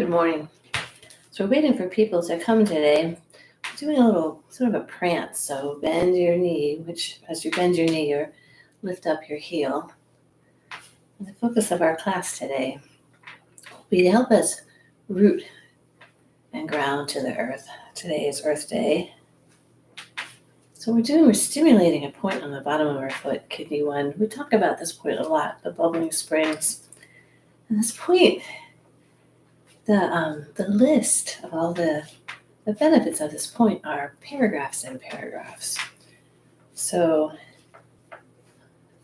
Good morning. So we're waiting for people to come today. We're doing a little sort of a prance. So bend your knee, which as you bend your knee, you lift up your heel. And the focus of our class today will be to help us root and ground to the earth. Today is Earth Day. So we're stimulating a point on the bottom of our foot, kidney 1. We talk about this point a lot, the bubbling springs. And this point, the list of all the benefits of this point are paragraphs and paragraphs. So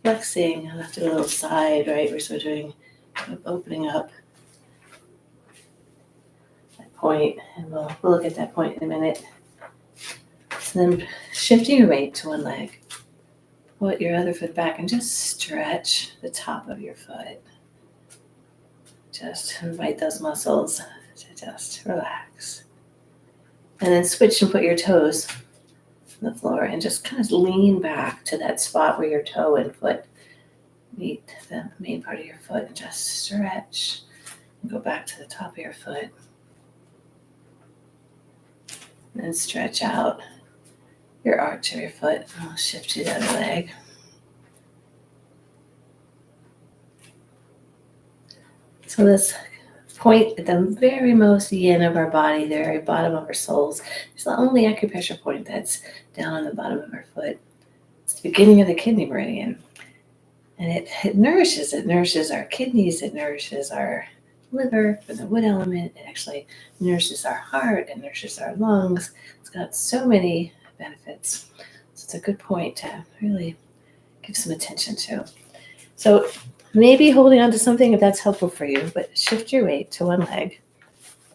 flexing, I'll have to do a little side, right? We're sort of doing opening up that point, and we'll look at that point in a minute. So then shifting your weight to one leg, put your other foot back and just stretch the top of your foot. Just invite those muscles to just relax. And then switch and put your toes on the floor and just kind of lean back to that spot where your toe and foot meet the main part of your foot, and just stretch and go back to the top of your foot. And then stretch out your arch of your foot. I'll shift to the other leg. So this point at the very most yin of our body, the very bottom of our soles, is the only acupressure point that's down on the bottom of our foot. It's the beginning of the kidney meridian. And it nourishes our kidneys, it nourishes our liver for the wood element, it actually nourishes our heart, it nourishes our lungs. It's got so many benefits. So it's a good point to really give some attention to. So maybe holding on to something if that's helpful for you, but shift your weight to one leg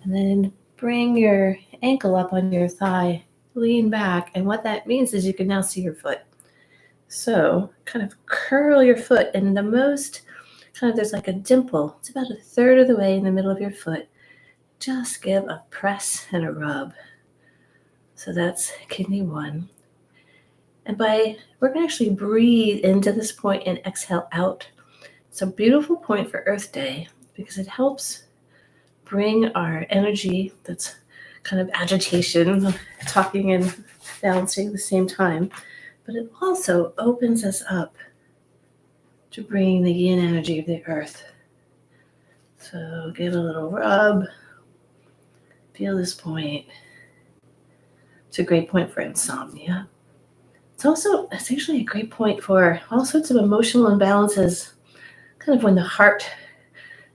and then bring your ankle up on your thigh, lean back. And what that means is you can now see your foot. So kind of curl your foot, and there's like a dimple. It's about a third of the way in the middle of your foot. Just give a press and a rub. So that's kidney 1. And we're going to actually breathe into this point and exhale out. It's a beautiful point for Earth Day because it helps bring our energy, that's kind of agitation, talking and balancing at the same time, but it also opens us up to bring the yin energy of the earth. So give a little rub, feel this point. It's a great point for insomnia. It's actually a great point for all sorts of emotional imbalances, kind of when the heart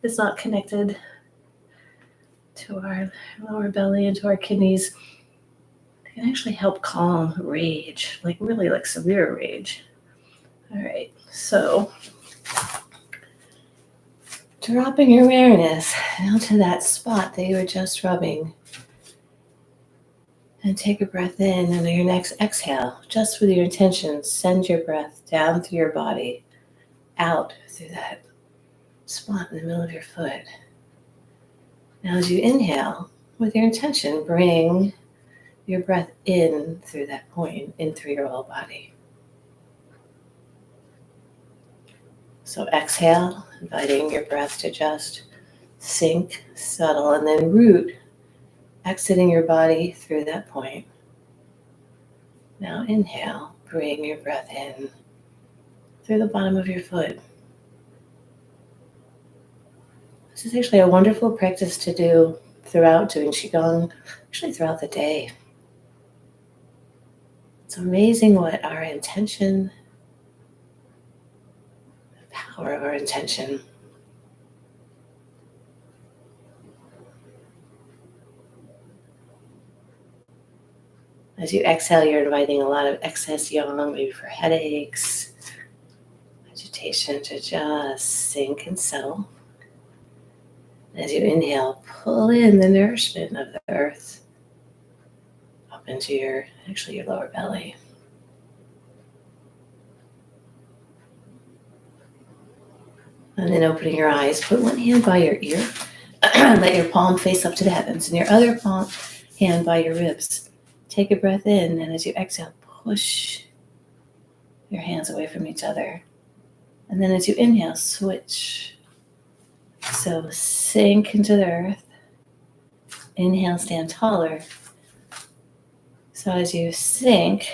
is not connected to our lower belly and to our kidneys. It can actually help calm rage, like severe rage. All right, so dropping your awareness down to that spot that you were just rubbing. And take a breath in, and on your next exhale, just with your intention, send your breath down through your body, out through that spot in the middle of your foot. Now as you inhale, with your intention, bring your breath in through that point, in through your whole body. So exhale, inviting your breath to just sink, settle, and then root, exiting your body through that point. Now inhale, bring your breath in through the bottom of your foot. This is actually a wonderful practice to do throughout doing Qigong, actually throughout the day. It's amazing what our intention, the power of our intention. As you exhale, you're inviting a lot of excess yang, maybe for headaches, agitation, to just sink and settle. As you inhale, pull in the nourishment of the earth up into your lower belly. And then opening your eyes, put one hand by your ear, let your palm face up to the heavens, and your other hand by your ribs. Take a breath in, and as you exhale, push your hands away from each other. And then as you inhale, switch. So sink into the earth Inhale, stand taller. So as you sink,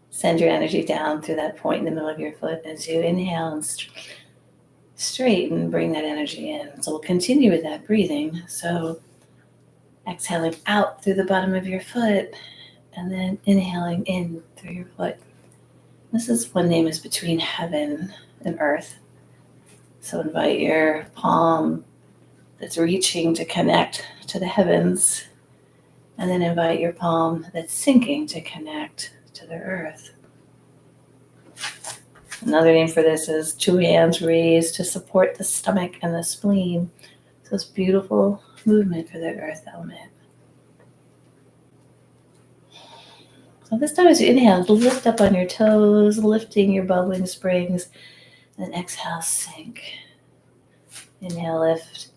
send your energy down through that point in the middle of your foot. As you inhale and straighten, bring that energy in. So we'll continue with that breathing. So exhaling out through the bottom of your foot and then inhaling in through your foot. This is one name is between heaven and earth. So invite your palm that's reaching to connect to the heavens, and then invite your palm that's sinking to connect to the earth. Another name for this is two hands raised to support the stomach and the spleen. So it's beautiful movement for the earth element. So this time as you inhale, lift up on your toes, lifting your bubbling springs, and exhale, sink. Inhale, lift,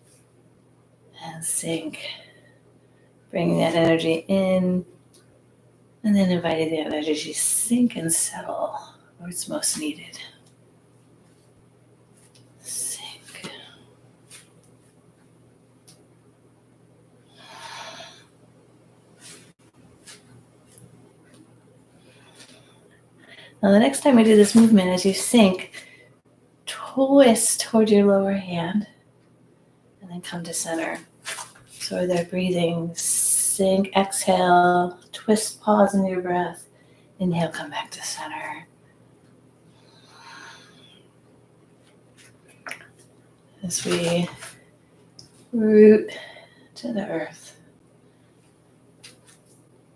and sink. Bringing that energy in, and then inviting the energy to sink and settle where it's most needed. Sink. Now the next time we do this movement, as you sink, twist toward your lower hand, and then come to center. So they're breathing, sink, exhale, twist, pause in your breath. Inhale, come back to center. As we root to the earth.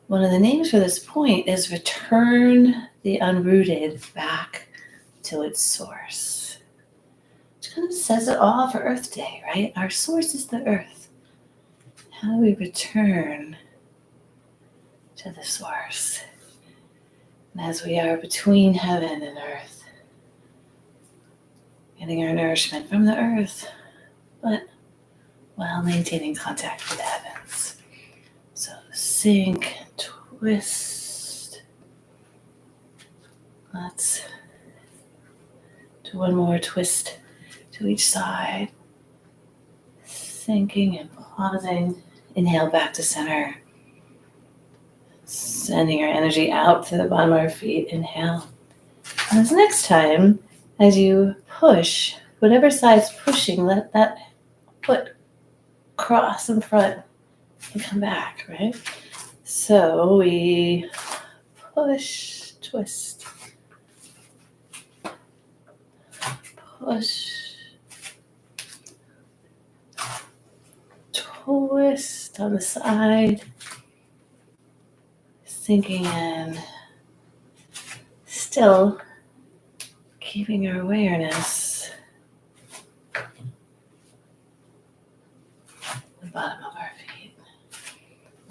One of the names for this point is return the unrooted back to its source. Which kind of says it all for Earth Day, right? Our source is the earth. How do we return to the source? And as we are between heaven and earth, getting our nourishment from the earth, but while maintaining contact with the heavens. So sink, twist. Let's do one more twist to each side. Sinking and pausing. Inhale back to center. Sending our energy out to the bottom of our feet. Inhale. And this next time, as you push, whatever side's pushing, let that foot cross in front and come back, right? So we push, twist, push, twist on the side, sinking in, still keeping our awareness at the bottom of our feet.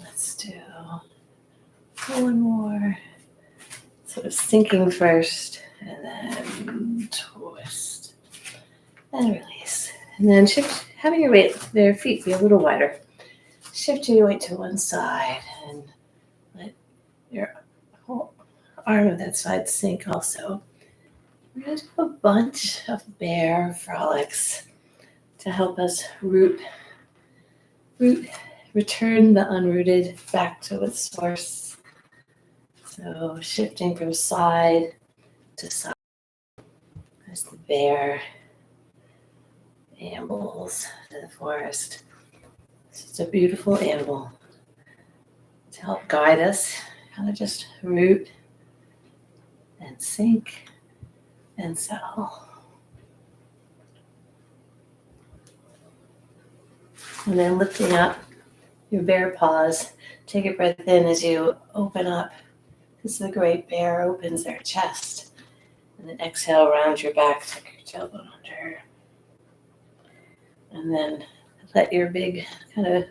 Let's do one more. Sort of sinking first, and then twist, and release. And then shift, having your weight, their feet be a little wider. Shift your weight to one side, and let your whole arm of that side sink also. We're going to do a bunch of bear frolics to help us return the unrooted back to its source. So shifting from side to side as the bear ambles to the forest. It's just a beautiful animal to help guide us how to just root and sink and settle. And then lifting up your bear paws. Take a breath in as you open up. This is the great bear opens their chest. And then exhale around your back, tuck your tailbone under. And then let your big kind of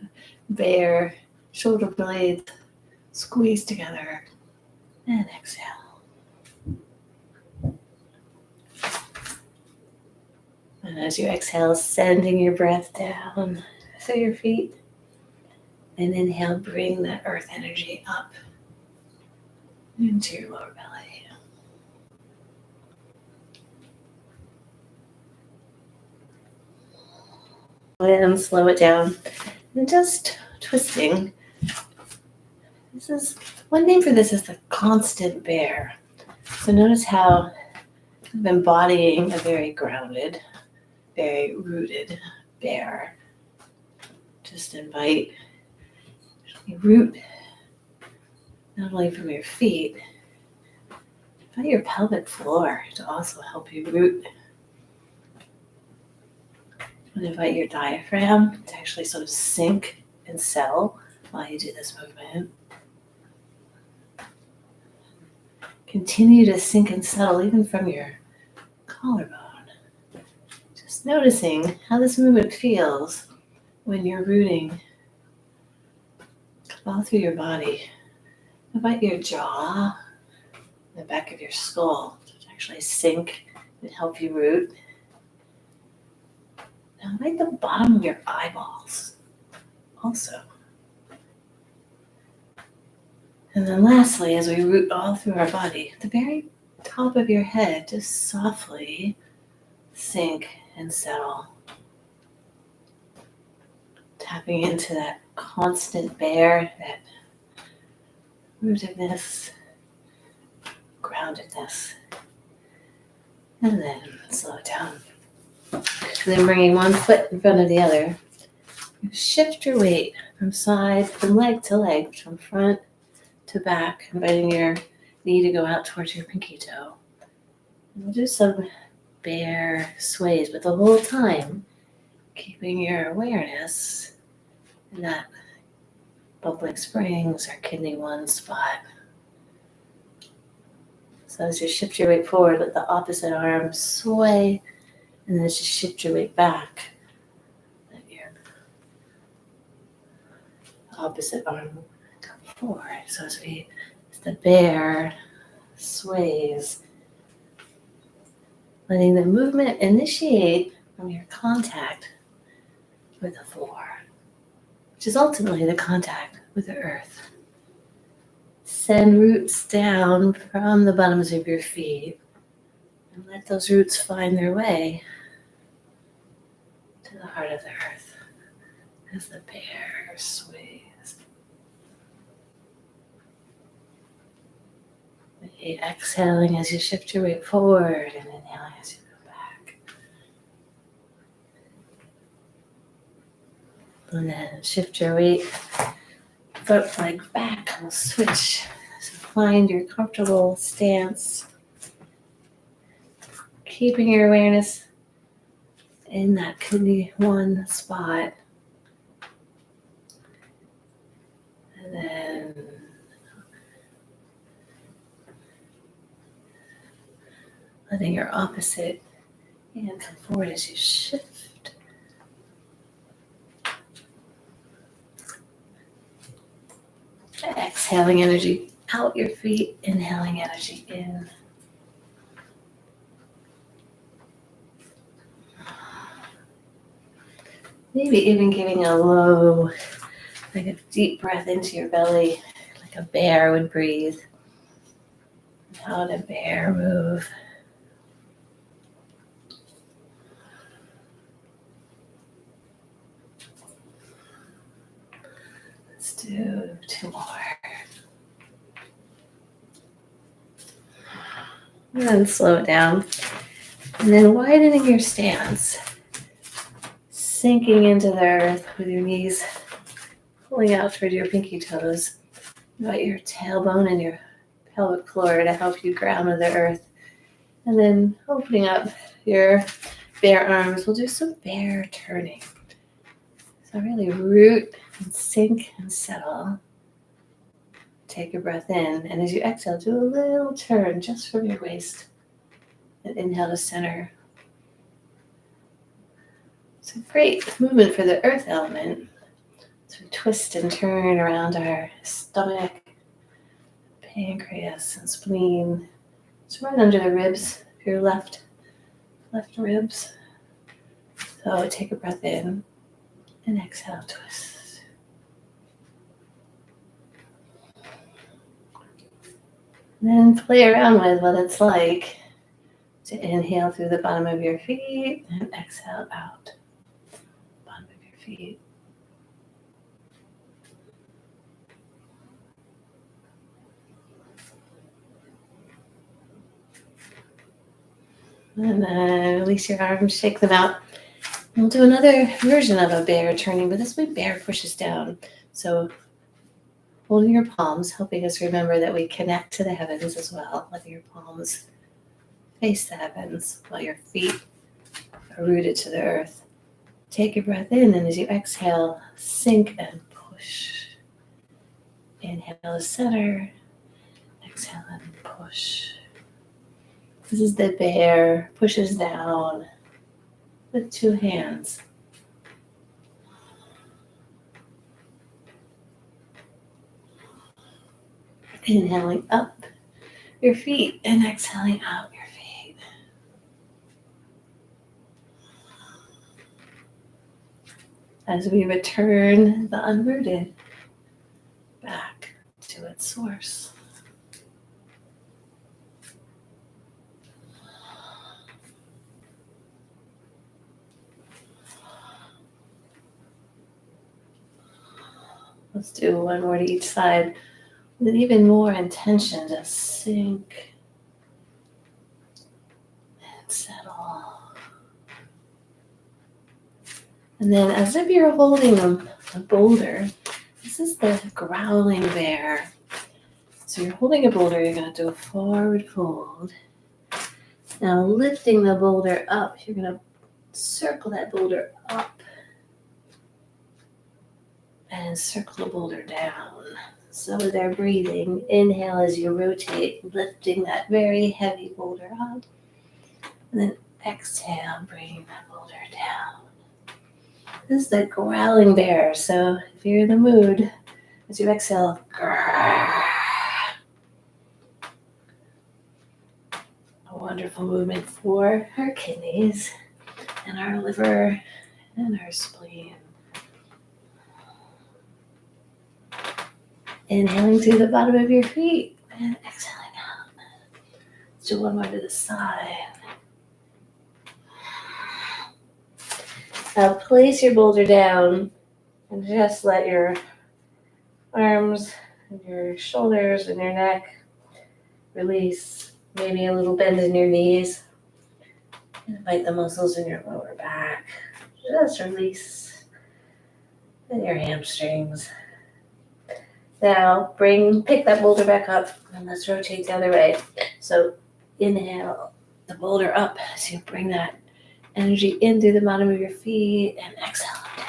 bear shoulder blades squeeze together. And exhale. And as you exhale, sending your breath down through your feet. And inhale, bring that earth energy up into your lower belly. And slow it down. And just twisting. This is one name for this is the constant bear. So notice how I'm embodying a very grounded, very rooted bear. Just invite you root not only from your feet, but your pelvic floor to also help you root. And invite your diaphragm to actually sort of sink and settle while you do this movement. Continue to sink and settle even from your collarbone. Just noticing how this movement feels when you're rooting all through your body. Invite your jaw, the back of your skull to actually sink and help you root. Now invite the bottom of your eyeballs also. And then lastly, as we root all through our body, the very top of your head, just softly sink and settle. Tapping into that constant bear, that rootedness, groundedness. And then slow down. And then bringing one foot in front of the other. Shift your weight from leg to leg, from front to back, inviting your knee to go out towards your pinky toe. And we'll do some bear sways, but the whole time keeping your awareness in that bubbling springs or kidney 1 spot. So as you shift your weight forward, let the opposite arm sway, and then as you shift your weight back, let your opposite arm come forward. So as the bear sways, letting the movement initiate from your contact with the floor, which is ultimately the contact with the earth. Send roots down from the bottoms of your feet and let those roots find their way to the heart of the earth as the bear sways. Exhaling as you shift your weight forward and inhaling as you go back. And then shift your weight, foot leg back, and we'll switch. So find your comfortable stance, keeping your awareness in that kidney 1 spot. And then letting your opposite hand come forward as you shift. Exhaling energy out your feet, inhaling energy in. Maybe even giving a low, like a deep breath into your belly, like a bear would breathe. How would a bear move? Let's do 2 more. And then slow it down. And then widening your stance. Sinking into the earth with your knees pulling out toward your pinky toes. Invite your tailbone and your pelvic floor to help you ground with the earth. And then opening up your bare arms, we'll do some bear turning. So really root and sink and settle. Take a breath in, and as you exhale, do a little turn just from your waist. And inhale to center. It's a great movement for the earth element. So we twist and turn around our stomach, pancreas, and spleen. It's right under the ribs, your left ribs. So take a breath in and exhale, twist. And then play around with what it's like to inhale through the bottom of your feet and exhale out. Bottom of your feet. And then release your arms, shake them out. We'll do another version of a bear turning, but this way bear pushes down. So holding your palms, helping us remember that we connect to the heavens as well. Letting your palms face the heavens while your feet are rooted to the earth. Take your breath in, and as you exhale, sink and push. Inhale to center, exhale and push. This is the bear, pushes down with two hands. Inhaling up your feet and exhaling out your feet. As we return the unrooted back to its source. Let's do one more to each side with even more intention to sink and settle. And then as if you're holding a boulder, this is the growling bear. So you're holding a boulder, you're going to do a forward fold. Now lifting the boulder up, you're going to circle that boulder up and circle the boulder down. So with our breathing, inhale as you rotate, lifting that very heavy boulder up. And then exhale, bringing that boulder down. This is the growling bear. So if you're in the mood, as you exhale, grrr. A wonderful movement for our kidneys and our liver and our spleen. Inhaling through the bottom of your feet and exhaling out. Let's do one more to the side. Now place your boulder down and just let your arms and your shoulders and your neck release. Maybe a little bend in your knees. Invite the muscles in your lower back. Just release. And your hamstrings. Now pick that boulder back up and let's rotate the other way. So inhale the boulder up as you bring that energy in through the bottom of your feet and exhale down.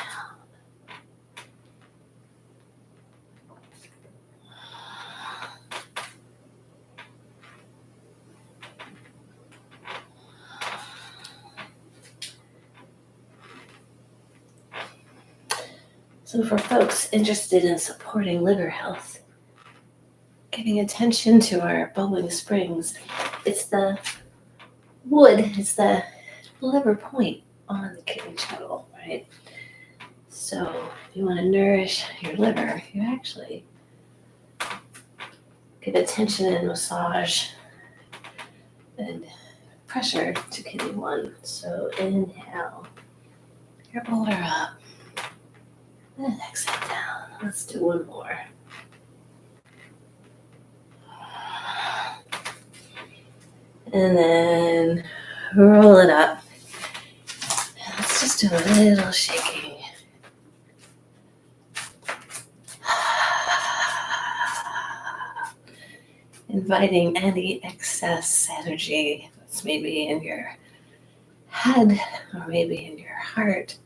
So for folks interested in supporting liver health, giving attention to our bubbling springs, it's the wood, it's the liver point on the kidney shuttle, right? So if you want to nourish your liver, you actually give attention and massage and pressure to kidney 1. So inhale your boulder up and exhale down. Let's do one more. And then roll it up. Let's just do a little shaking. Inviting any excess energy that's maybe in your head or maybe in your heart,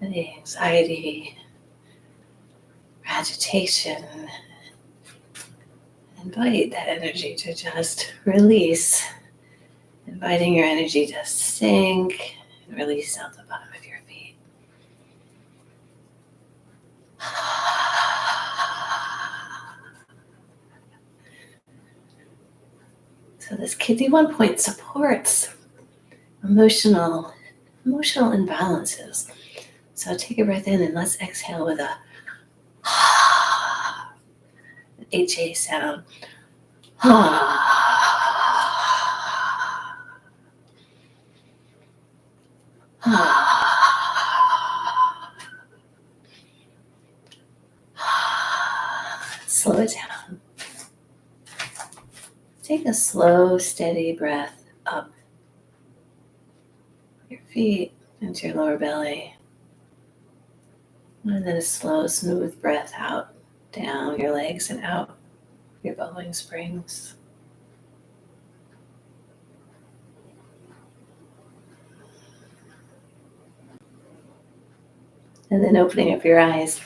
any anxiety, agitation. Invite that energy to just release. Inviting your energy to sink and release out the bottom of your feet. So this kidney 1 point supports emotional imbalances. So take a breath in and let's exhale with a an HA sound. Slow it down. Take a slow, steady breath up feet into your lower belly. And then a slow, smooth breath out, down your legs and out your bubbling springs. And then opening up your eyes.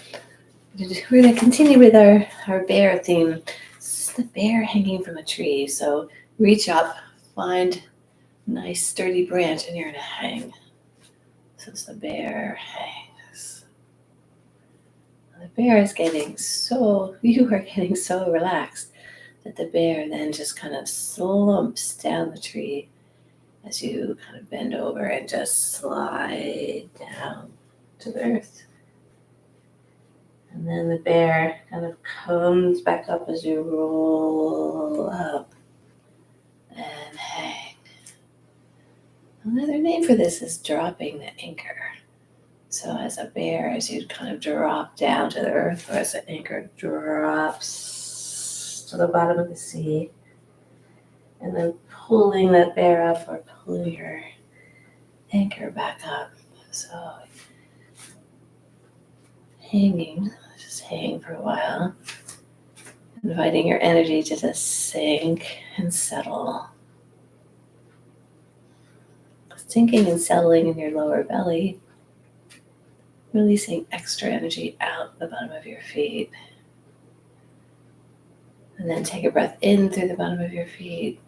We're going to continue with our bear theme. This is the bear hanging from a tree. So reach up, find a nice sturdy branch, and you're going to hang. So it's the bear hangs. The bear is you are getting so relaxed that the bear then just kind of slumps down the tree as you kind of bend over and just slide down to the earth. And then the bear kind of comes back up as you roll up and hang. Another name for this is dropping the anchor. So as a bear, as you kind of drop down to the earth, or as the anchor drops to the bottom of the sea, and then pulling that bear up or pulling your anchor back up. So just hang for a while, inviting your energy to just sink and settle. Sinking and settling in your lower belly, releasing extra energy out the bottom of your feet. And then take a breath in through the bottom of your feet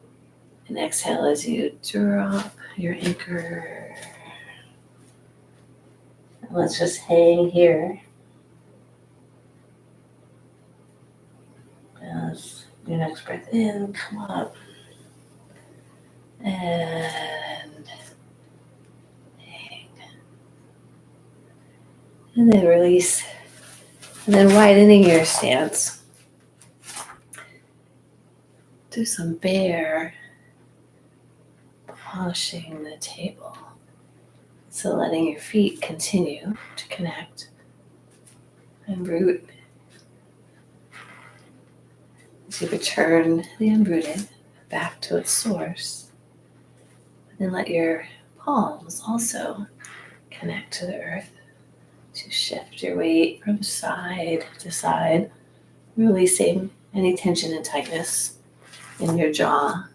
and exhale as you drop your anchor. And let's just hang here. As your next breath in, come up and hang. And then release. And then widening your stance. Do some bear polishing the table. So letting your feet continue to connect and root. As you return the unrooted back to its source. Then let your palms also connect to the earth to shift your weight from side to side, releasing any tension and tightness in your jaw.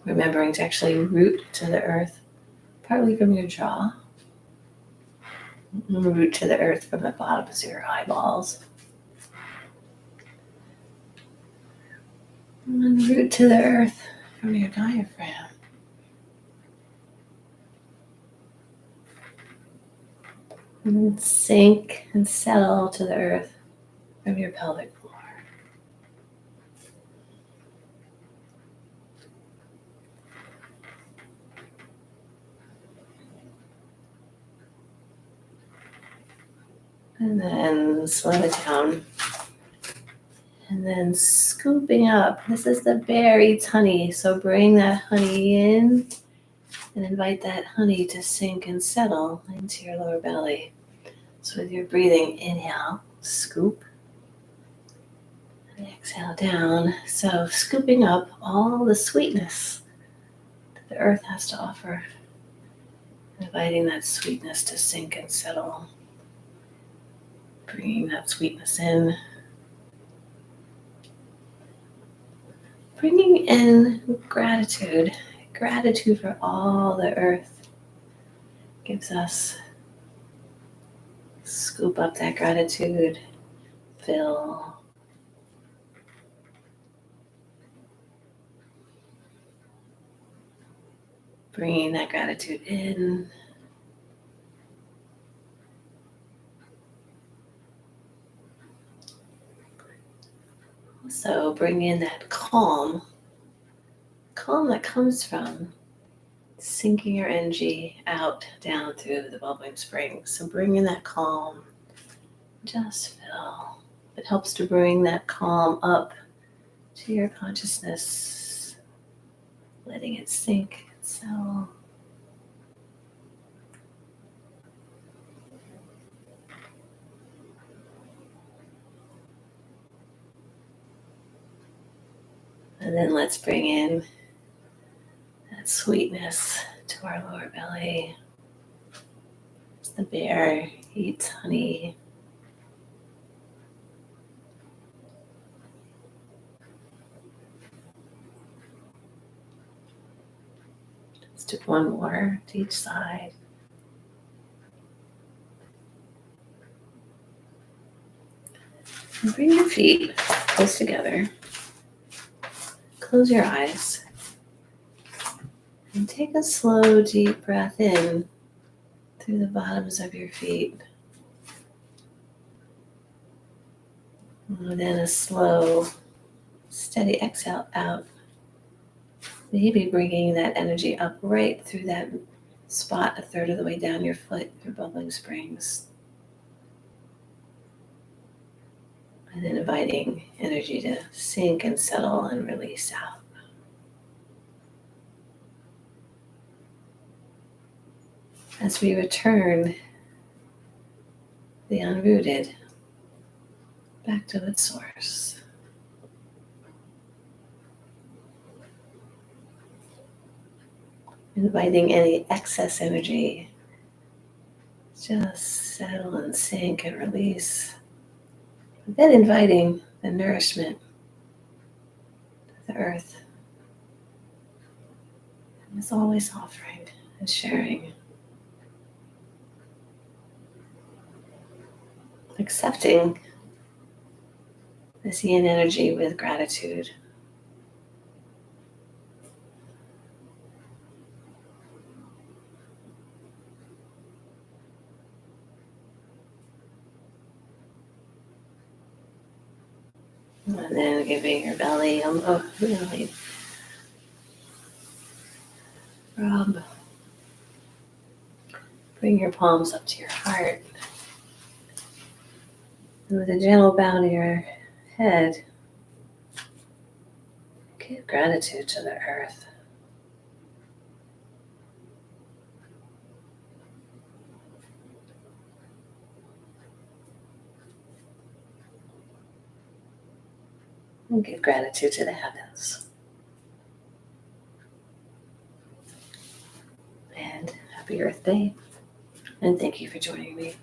Remembering to actually root to the earth, partly from your jaw. Root to the earth from the bottoms of your eyeballs. And root to the earth from your diaphragm. And sink and settle to the earth from your pelvic floor. And then slow it down. And then scooping up. This is the bear eats honey. So bring that honey in and invite that honey to sink and settle into your lower belly. So with your breathing, inhale, scoop. And exhale down. So scooping up all the sweetness that the earth has to offer. Inviting that sweetness to sink and settle. Bringing that sweetness in. Bringing in gratitude. Gratitude for all the earth gives us. Scoop up that gratitude. Fill. Bringing that gratitude in. So bring in that calm that comes from sinking your energy out, down through the bubbling springs. So bring in that calm, just fill. It helps to bring that calm up to your consciousness, letting it sink and settle. And then let's bring in that sweetness to to our lower belly. As the bear eats honey. Let's do one more to each side. And bring your feet close together. Close your eyes. And take a slow, deep breath in through the bottoms of your feet. And then a slow, steady exhale out. Maybe bringing that energy up right through that spot a third of the way down your foot, your bubbling springs. And then inviting energy to sink and settle and release out. As we return the unrooted back to its source. Inviting any excess energy, just settle and sink and release. And then inviting the nourishment of the earth. And as always, offering and sharing. Accepting this yin energy with gratitude. And then giving your belly a really rub. Bring your palms up to your heart. And with a gentle bow to your head, give gratitude to the earth. And give gratitude to the heavens. And happy Earth Day. And thank you for joining me.